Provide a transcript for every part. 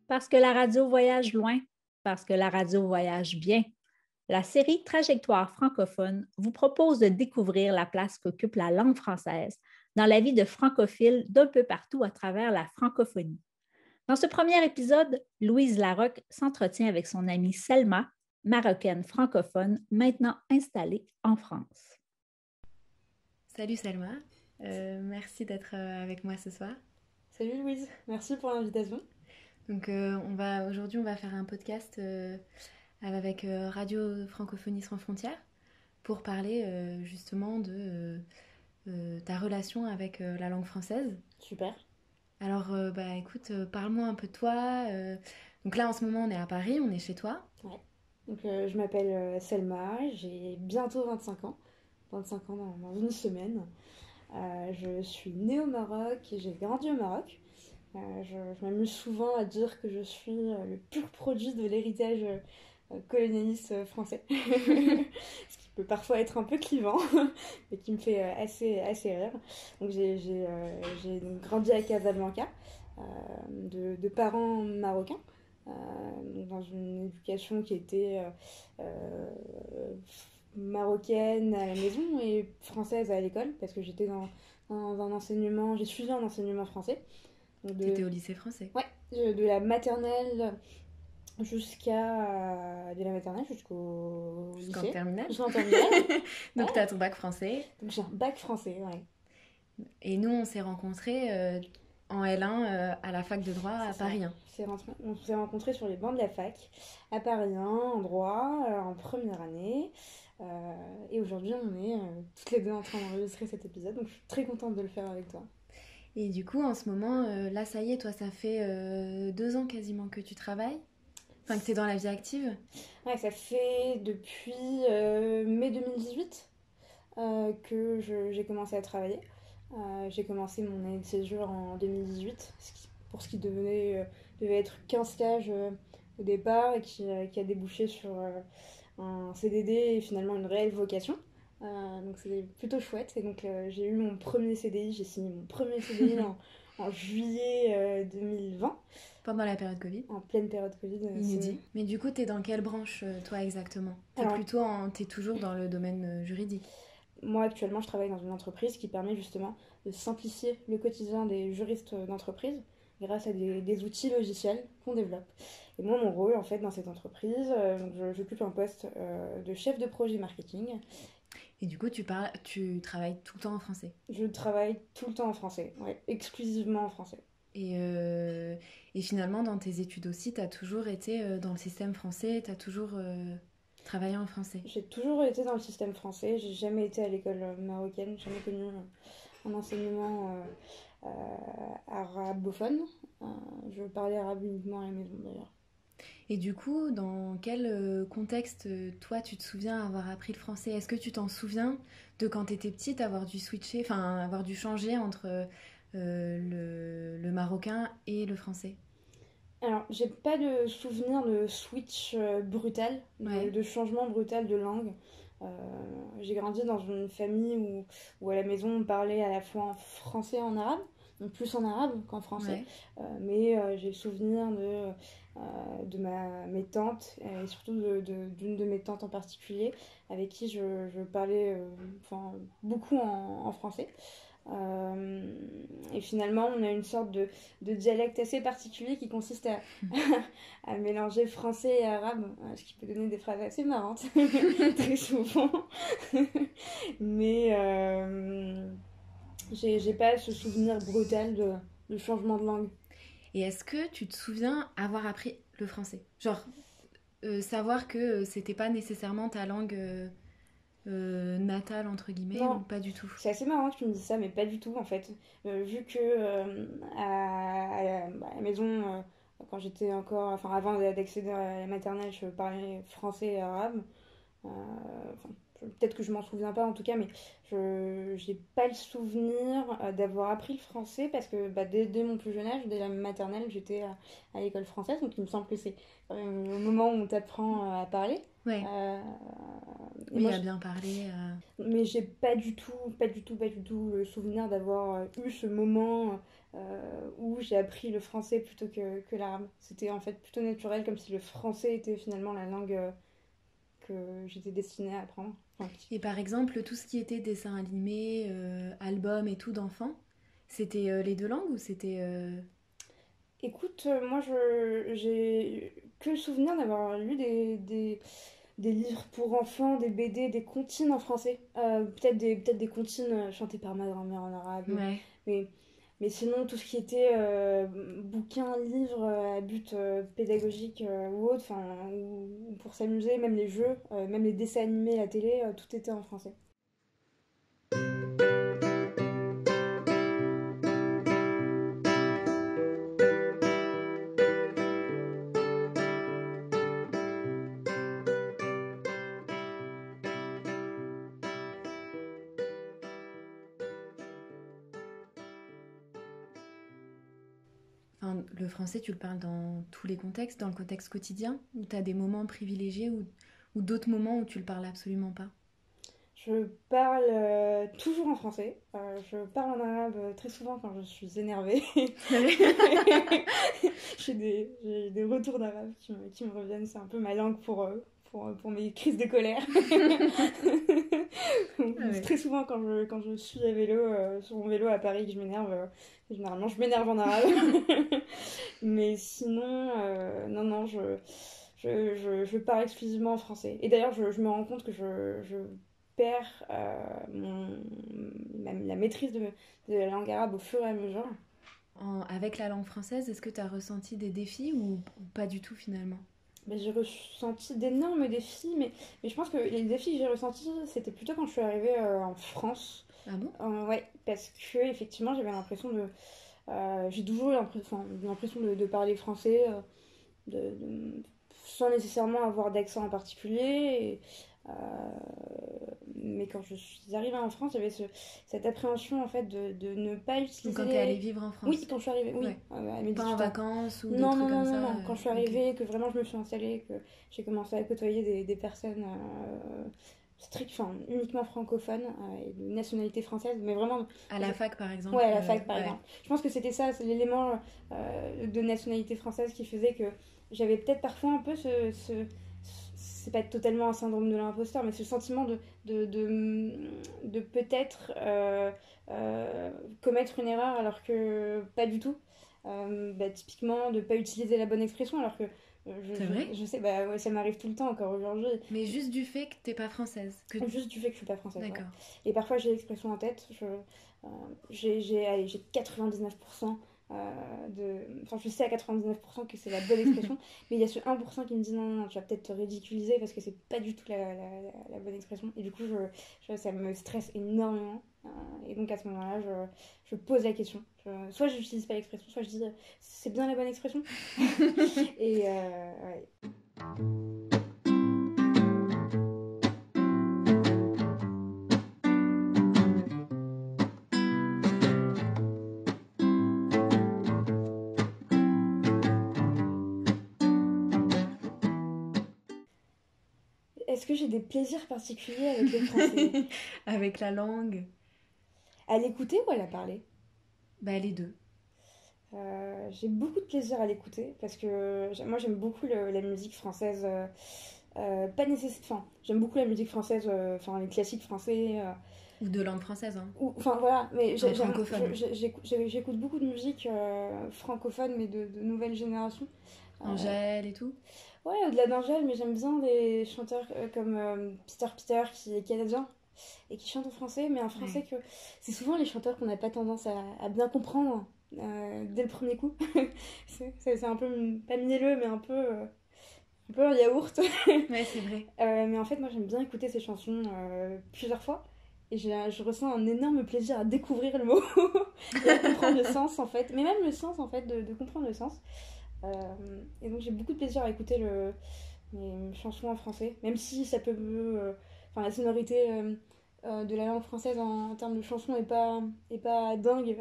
Parce que la radio voyage loin, parce que la radio voyage bien, la série Trajectoire francophone vous propose de découvrir la place qu'occupe la langue française dans la vie de francophiles d'un peu partout à travers la francophonie. Dans ce premier épisode, Louise Larocque s'entretient avec son amie Selma, marocaine francophone maintenant installée en France. Salut Selma, merci d'être avec moi ce soir. Salut Louise, merci pour l'invitation. Donc aujourd'hui on va faire un podcast avec Radio Francophonie sans frontières pour parler justement de ta relation avec la langue française. Super. Alors écoute, parle-moi un peu de toi. Donc là en ce moment on est à Paris, on est chez toi. Ouais. Donc je m'appelle Selma, j'ai bientôt 25 ans. 25 ans dans une semaine. Je suis née au Maroc et j'ai grandi au Maroc. Je m'amuse souvent à dire que je suis le pur produit de l'héritage colonialiste français. Ce qui peut parfois être un peu clivant, mais qui me fait assez rire. Donc j'ai donc grandi à Casablanca, de parents marocains, dans une éducation qui était marocaine à la maison et française à l'école, parce que j'étais dans un enseignement, j'ai suivi un enseignement français. T'étais au lycée français? Ouais, de la maternelle de la maternelle jusqu'au lycée. Jusqu'en terminale. Jusqu'en terminale. Donc ouais. t'as ton bac français. Donc j'ai un bac français, ouais. Et nous on s'est rencontrés en L1 à la fac de droit à Paris 1. On s'est rencontrés sur les bancs de la fac à Paris 1, en droit, en première année. Et aujourd'hui on est toutes les deux en train d'enregistrer cet épisode, donc je suis très contente de le faire avec toi. Et du coup, en ce moment, là, ça y est, toi, ça fait 2 ans quasiment que tu travailles, enfin que tu es dans la vie active. Ouais, ça fait depuis mai 2018 que j'ai commencé à travailler. J'ai commencé mon année de séjour en 2018, pour ce qui devait être 15 stages au départ et qui a débouché sur un CDD et finalement une réelle vocation. Donc c'était plutôt chouette. Et donc j'ai eu mon premier CDI, j'ai signé mon premier CDI en juillet 2020. Pendant la période Covid. En pleine période Covid. Inédit. Mais du coup, t'es dans quelle branche, toi, exactement? T'es toujours dans le domaine juridique? Moi, actuellement, je travaille dans une entreprise qui permet justement de simplifier le quotidien des juristes d'entreprise grâce à des outils logiciels qu'on développe. Et moi, mon rôle, en fait, dans cette entreprise, j'occupe un poste de chef de projet marketing. Et du coup, tu travailles tout le temps en français? Je travaille tout le temps en français, ouais, exclusivement en français. Et finalement, dans tes études aussi, tu as toujours été dans le système français, tu as toujours travaillé en français? J'ai toujours été dans le système français, j'ai jamais été à l'école marocaine, jamais connu un enseignement arabophone. Je parlais arabe uniquement à la maison d'ailleurs. Et du coup, dans quel contexte, toi, tu te souviens avoir appris le français? Est-ce que tu t'en souviens de quand tu étais petite, avoir dû switcher, enfin avoir dû changer entre le marocain et le français? Alors, j'ai pas de souvenir de switch brutal, de changement brutal de langue. J'ai grandi dans une famille où à la maison on parlait à la fois en français et en arabe, donc plus en arabe qu'en français. Ouais. Mais j'ai le souvenir de mes tantes, et surtout d'une de mes tantes en particulier, avec qui je parlais beaucoup en français. Et finalement, on a une sorte de dialecte assez particulier qui consiste à mélanger français et arabe, ce qui peut donner des phrases assez marrantes, très souvent. Mais j'ai pas ce souvenir brutal de changement de langue. Et est-ce que tu te souviens avoir appris le français? Genre, savoir que c'était pas nécessairement ta langue natale, entre guillemets, non, ou pas du tout? C'est assez marrant que tu me dises ça, mais pas du tout, en fait. Vu que à la maison, quand j'étais encore... Enfin, avant d'accéder à la maternelle, je parlais français et arabe. Peut-être que je m'en souviens pas en tout cas, mais je n'ai pas le souvenir d'avoir appris le français parce que dès mon plus jeune âge, dès la maternelle, j'étais à l'école française, donc il me semble que c'est au moment où on t'apprend à parler. Ouais. Oui, à bien parler. Mais j'ai pas du tout le souvenir d'avoir eu ce moment où j'ai appris le français plutôt que l'arabe. C'était en fait plutôt naturel, comme si le français était finalement la langue que j'étais destinée à apprendre. Enfin, Et par exemple, tout ce qui était dessin animé, album et tout d'enfants, c'était les deux langues ou c'était... Écoute, moi j'ai que le souvenir d'avoir lu des livres pour enfants, des BD, des comptines en français. Peut-être des comptines chantées par ma grand-mère en arabe. Ouais. Mais, mais sinon, tout ce qui était bouquins, livres à but pédagogique ou autre, ou pour s'amuser, même les jeux, même les dessins animés, la télé, tout était en français. Enfin, le français, tu le parles dans tous les contextes, dans le contexte quotidien, ou tu as des moments privilégiés ou d'autres moments où tu le parles absolument pas? Je parle toujours en français. Je parle en arabe très souvent quand je suis énervée. J'ai des retours d'arabe qui me reviennent. C'est un peu ma langue pour mes crises de colère. Ouais. Très souvent quand je suis à vélo, sur mon vélo à Paris, que je m'énerve, généralement je m'énerve en arabe. Mais sinon, non, je parle exclusivement en français. Et d'ailleurs, je me rends compte que je perds la maîtrise de la langue arabe au fur et à mesure. Avec la langue française, est-ce que tu as ressenti des défis ou pas du tout finalement? Ben, j'ai ressenti d'énormes défis, mais je pense que les défis que j'ai ressentis, c'était plutôt quand je suis arrivée en France. Ah bon? Ouais, parce que effectivement, j'avais l'impression de. J'ai toujours eu l'impression de parler français sans nécessairement avoir d'accent en particulier. Euh, mais quand je suis arrivée en France, j'avais cette appréhension en fait de ne pas utiliser. Donc quand t'es allée vivre en France? Oui, quand je suis arrivée, oui. Ouais. À mes Pas 18 en ans. vacances ou des Non, trucs non, non, comme non, ça? non. Quand je suis arrivée, que vraiment je me suis installée, que j'ai commencé à côtoyer des personnes uniquement francophones et de nationalité française, mais vraiment. À la fac par exemple? Ouais, à la fac par ouais. exemple. Je pense que c'était ça, c'est l'élément de nationalité française qui faisait que j'avais peut-être parfois un peu c'est pas totalement un syndrome de l'imposteur, mais ce sentiment de peut-être commettre une erreur alors que pas du tout. Typiquement, de pas utiliser la bonne expression alors que C'est vrai? je sais, bah ouais, ça m'arrive tout le temps encore aujourd'hui. Mais juste du fait que t'es pas française. Juste du fait que je suis pas française. D'accord. Ouais. Et parfois j'ai l'expression en tête. J'ai 99% Enfin, je sais à 99% que c'est la bonne expression, mais il y a ce 1% qui me dit non, tu vas peut-être te ridiculiser parce que c'est pas du tout la bonne expression. Et du coup, ça me stresse énormément. Et donc à ce moment-là, je pose la question. Soit je n'utilise pas l'expression, soit je dis c'est bien la bonne expression. Et ouais. Est-ce que j'ai des plaisirs particuliers avec le français? Avec la langue? À l'écouter ou à la parler? Bah les deux. J'ai beaucoup de plaisir à l'écouter parce que moi j'aime beaucoup la musique française. Pas nécessairement. Enfin, j'aime beaucoup la musique française, les classiques français. Ou de langue française, hein. Enfin voilà, mais Francophone. j'écoute beaucoup de musique francophone, mais de nouvelle génération. Angèle et tout? Ouais, au-delà d'Angèle, mais j'aime bien des chanteurs comme Peter qui est canadien et qui chante en français, mais en français que c'est souvent les chanteurs qu'on n'a pas tendance à bien comprendre dès le premier coup. c'est un peu, pas mielleux, mais un peu un yaourt. Ouais, c'est vrai. Mais en fait, moi j'aime bien écouter ces chansons plusieurs fois. Et je ressens un énorme plaisir à découvrir le mot et à comprendre le sens en fait. Mais même le sens en fait, de comprendre le sens. Et donc j'ai beaucoup de plaisir à écouter les chansons en français. Même si ça peut... la sonorité de la langue française en termes de chansons est pas dingue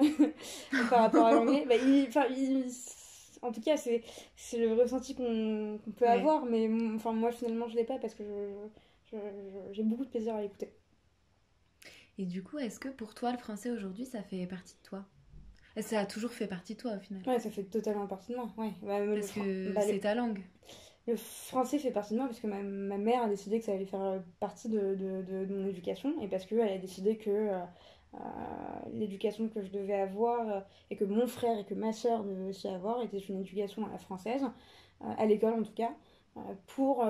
par rapport à l'anglais. En tout cas, c'est le ressenti qu'on peut avoir. Mais moi finalement je l'ai pas parce que j'ai beaucoup de plaisir à l'écouter. Et du coup, est-ce que pour toi, le français aujourd'hui, ça fait partie de toi? Ça a toujours fait partie de toi au final? Ouais, ça fait totalement partie de moi. Ouais. Parce que c'est ta langue. Le français fait partie de moi parce que ma mère a décidé que ça allait faire partie de mon éducation et parce qu'elle a décidé que l'éducation que je devais avoir et que mon frère et que ma soeur devaient aussi avoir était une éducation à la française, à l'école en tout cas, pour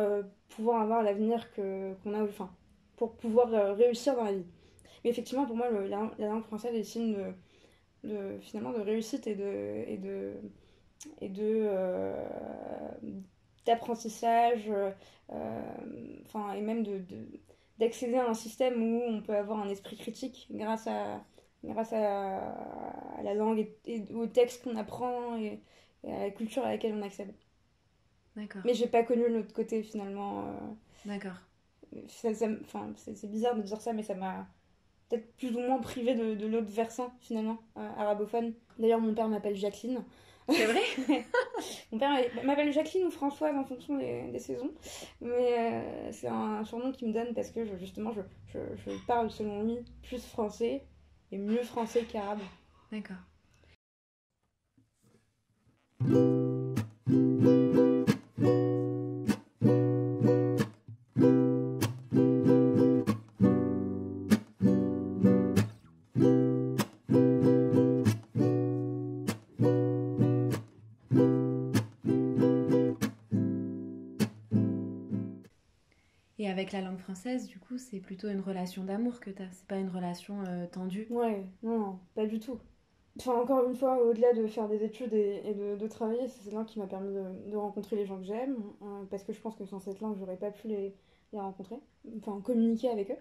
pouvoir avoir l'avenir qu'on a, enfin, pour pouvoir réussir dans la vie. Mais effectivement, pour moi, la langue française est signe finalement de réussite d'apprentissage, et même d'accéder à un système où on peut avoir un esprit critique grâce à la langue et aux textes qu'on apprend et à la culture à laquelle on accède. D'accord. Mais j'ai pas connu l'autre côté finalement. D'accord. C'est bizarre de dire ça, mais ça m'a peut-être plus ou moins privé de l'autre versant finalement, arabophone. D'ailleurs, mon père m'appelle Jacqueline. C'est vrai? Mon père m'appelle Jacqueline ou Françoise en fonction des saisons. Mais c'est un surnom qu'il me donne parce que je parle selon lui plus français et mieux français qu'arabe. D'accord. Et avec la langue française, du coup, c'est plutôt une relation d'amour que t'as. C'est pas une relation tendue. Ouais, non, pas du tout. Enfin, encore une fois, au-delà de faire des études et de travailler, c'est cette langue qui m'a permis de rencontrer les gens que j'aime, parce que je pense que sans cette langue, j'aurais pas pu les rencontrer, enfin communiquer avec eux.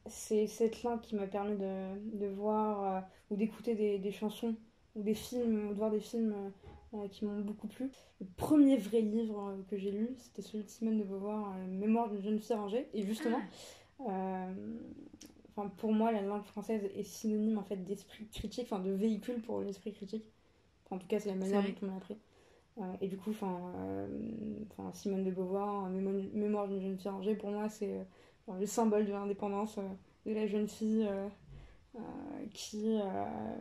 C'est cette langue qui m'a permis de voir ou d'écouter des chansons ou des films, ou de voir des films qui m'ont beaucoup plu. Le premier vrai livre que j'ai lu, c'était celui de Simone de Beauvoir, Mémoire d'une jeune fille rangée, et justement... pour moi, la langue française est synonyme en fait d'esprit critique, de véhicule pour l'esprit critique. En tout cas, c'est la manière dont on m'a appris. Et du coup, Simone de Beauvoir, Mémoire d'une jeune fille rangée, pour moi, c'est le symbole de l'indépendance de la jeune fille qui,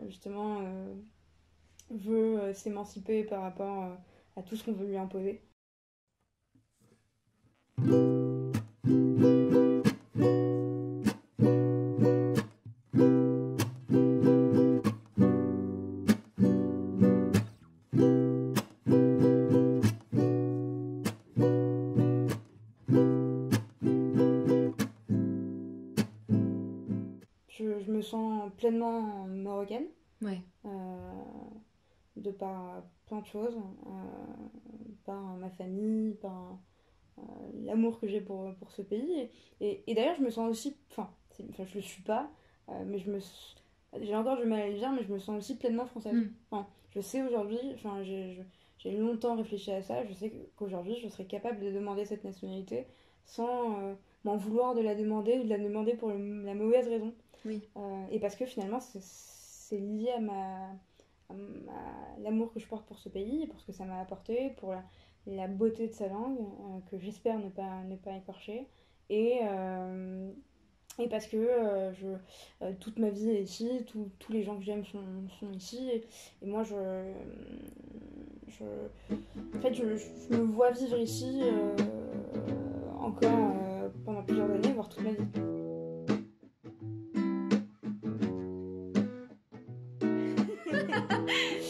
justement, veut s'émanciper par rapport à tout ce qu'on veut lui imposer. Je me sens pleinement marocaine. Ouais. De par plein de choses, par ma famille, par l'amour que j'ai pour ce pays. Et d'ailleurs, je me sens aussi... je le suis pas, mais j'ai encore du mal à le dire, mais je me sens aussi pleinement française. Je sais aujourd'hui, j'ai longtemps réfléchi à ça, je sais qu'aujourd'hui, je serais capable de demander cette nationalité sans m'en vouloir de la demander ou de la demander pour la mauvaise raison. Oui. Et parce que finalement, c'est lié à l'amour que je porte pour ce pays, pour ce que ça m'a apporté, pour la beauté de sa langue, que j'espère ne pas écorcher. Et parce que toute ma vie est ici, tous les gens que j'aime sont ici. Et moi, je me vois vivre ici encore pendant plusieurs années, voire toute ma vie.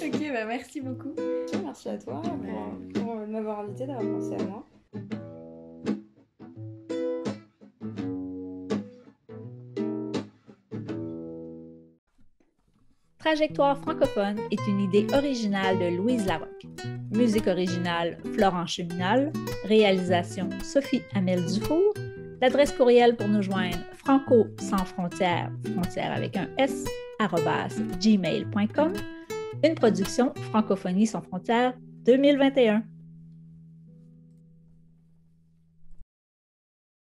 Ok, merci beaucoup. Merci à toi pour m'avoir invité, d'avoir pensé à moi. Trajectoire francophone est une idée originale de Louise Larocque. Musique originale Florent Cheminal. Réalisation Sophie Amel Dufour. L'adresse courriel pour nous joindre franco sans frontières, frontières avec un S, @gmail.com. Une production Francophonie sans frontières 2021.